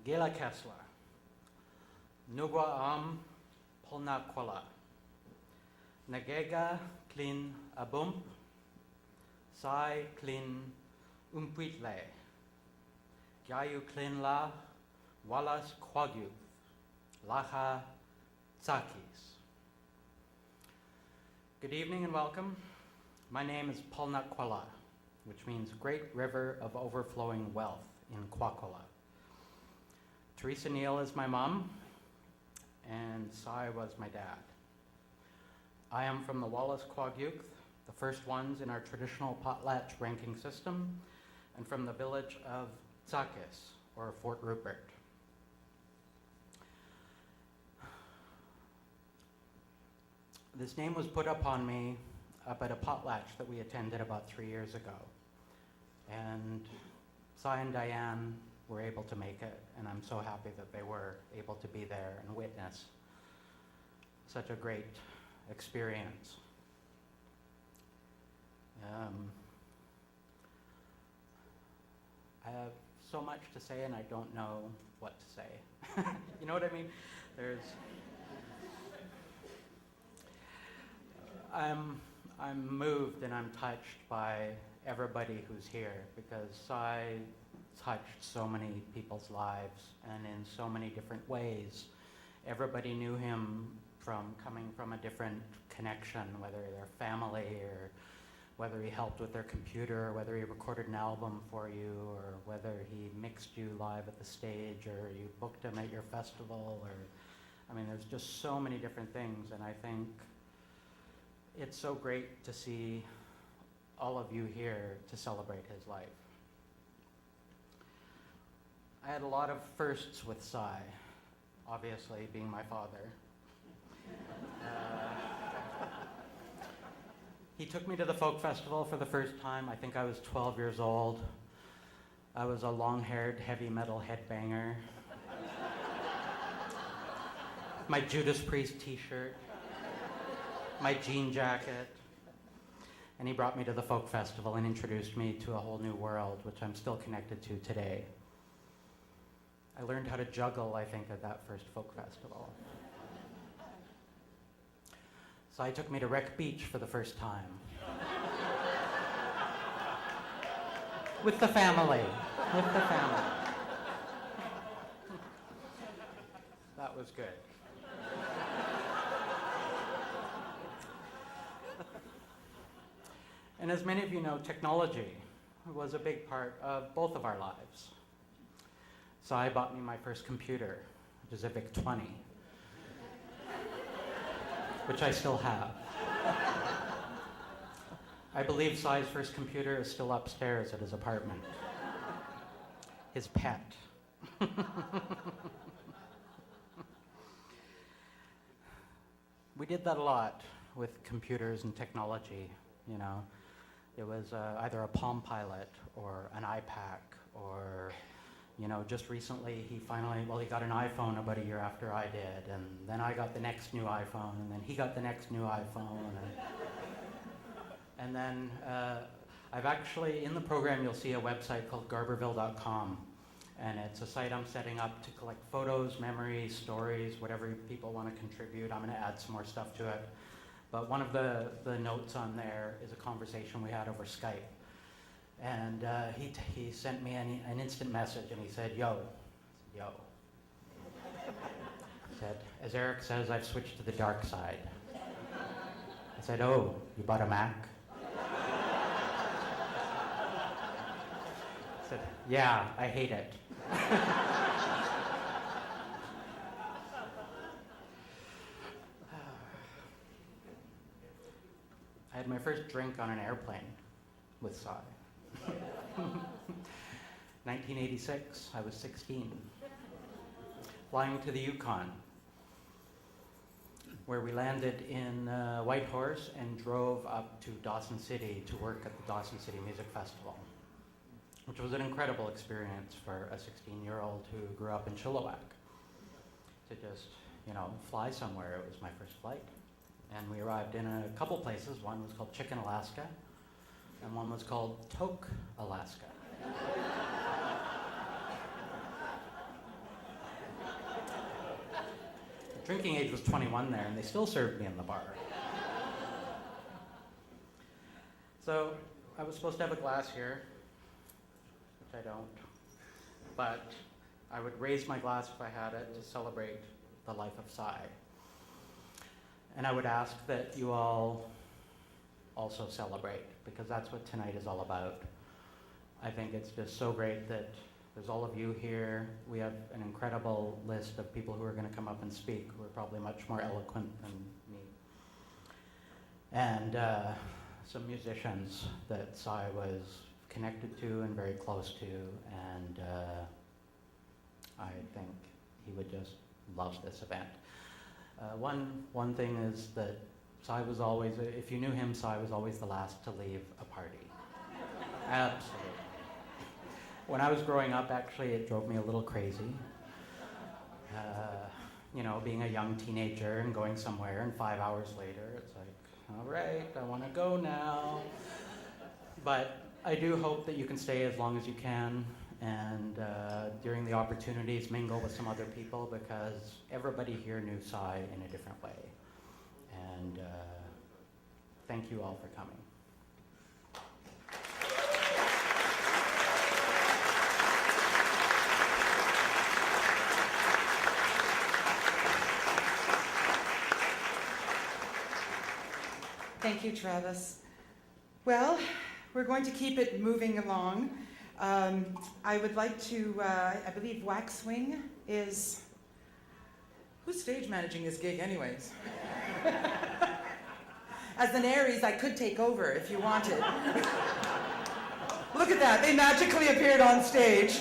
Gela Kessler, Nugwa Am Polna Kwala, Nagega Klin Abump, Sai Klin Umpuitle, Gyayu Klin La, Wallace Quagu, Laha Tsakis. Good evening and welcome. My name is Polna Kwala, which means Great River of Overflowing Wealth in Kwakwala. Teresa Neel is my mom, and Sai was my dad. I am from the Wallace Quagyuk, the first ones in our traditional potlatch ranking system, and from the village of Tsakis, or Fort Rupert. This name was put upon me up at a potlatch that we attended about 3 years ago. And Sai and Diane were able to make it, and I'm so happy that they were able to be there and witness such a great experience. I have so much to say and I don't know what to say. You know what I mean? I'm moved and I'm touched by everybody who's here because Sai touched so many people's lives and in so many different ways. Everybody knew him from coming from a different connection, whether they're family or whether he helped with their computer or whether he recorded an album for you or whether he mixed you live at the stage or you booked him at your festival there's just so many different things, and I think it's so great to see all of you here to celebrate his life. I had a lot of firsts with Sai, obviously being my father. He took me to the folk festival for the first time. I think I was 12 years old. I was a long-haired heavy metal headbanger. My Judas Priest t-shirt, my jean jacket, and he brought me to the folk festival and introduced me to a whole new world, which I'm still connected to today. I learned how to juggle, I think, at that first folk festival. Sai took me to Wreck Beach for the first time. With the family. That was good. And as many of you know, technology was a big part of both of our lives. Sai bought me my first computer, which is a VIC-20, which I still have. I believe Sai's first computer is still upstairs at his apartment. His pet. We did that a lot with computers and technology, you know. It was either a Palm Pilot or an iPad or, you know, just recently he got an iPhone about a year after I did, and then I got the next new iPhone, and then he got the next new iPhone. And then I've actually, in the program, you'll see a website called garberville.com, and it's a site I'm setting up to collect photos, memories, stories, whatever people want to contribute. I'm going to add some more stuff to it. But one of the notes on there is a conversation we had over Skype. And he sent me an instant message and he said, yo. I said, as Eric says, I've switched to the dark side. I said, oh, you bought a Mac? I said, yeah, I hate it. I had my first drink on an airplane with Sai. 1986, I was 16. Flying to the Yukon, where we landed in Whitehorse and drove up to Dawson City to work at the Dawson City Music Festival, which was an incredible experience for a 16-year-old who grew up in Chilliwack. To just, you know, fly somewhere, it was my first flight. And we arrived in a couple places. One was called Chicken, Alaska, and one was called Tok, Alaska. Drinking age was 21 there, and they still served me in the bar. So I was supposed to have a glass here, which I don't, but I would raise my glass if I had it to celebrate the life of Sai. And I would ask that you all also celebrate, because that's what tonight is all about. I think it's just so great that there's all of you here. We have an incredible list of people who are going to come up and speak, who are probably much more eloquent than me. And some musicians that Sai was connected to and very close to, and I think he would just love this event. One thing is that Sai was always, if you knew him, Sai was always the last to leave a party. Absolutely. When I was growing up, actually, it drove me a little crazy. You know, being a young teenager and going somewhere, and 5 hours later, it's like, all right, I want to go now. But I do hope that you can stay as long as you can, and during the opportunities, mingle with some other people, because everybody here knew Sai in a different way. And thank you all for coming. Thank you, Travis. Well, we're going to keep it moving along. I would like to, I believe Wax Swing is, who's stage managing this gig anyways? As an Aries, I could take over if you wanted. Look at that, they magically appeared on stage.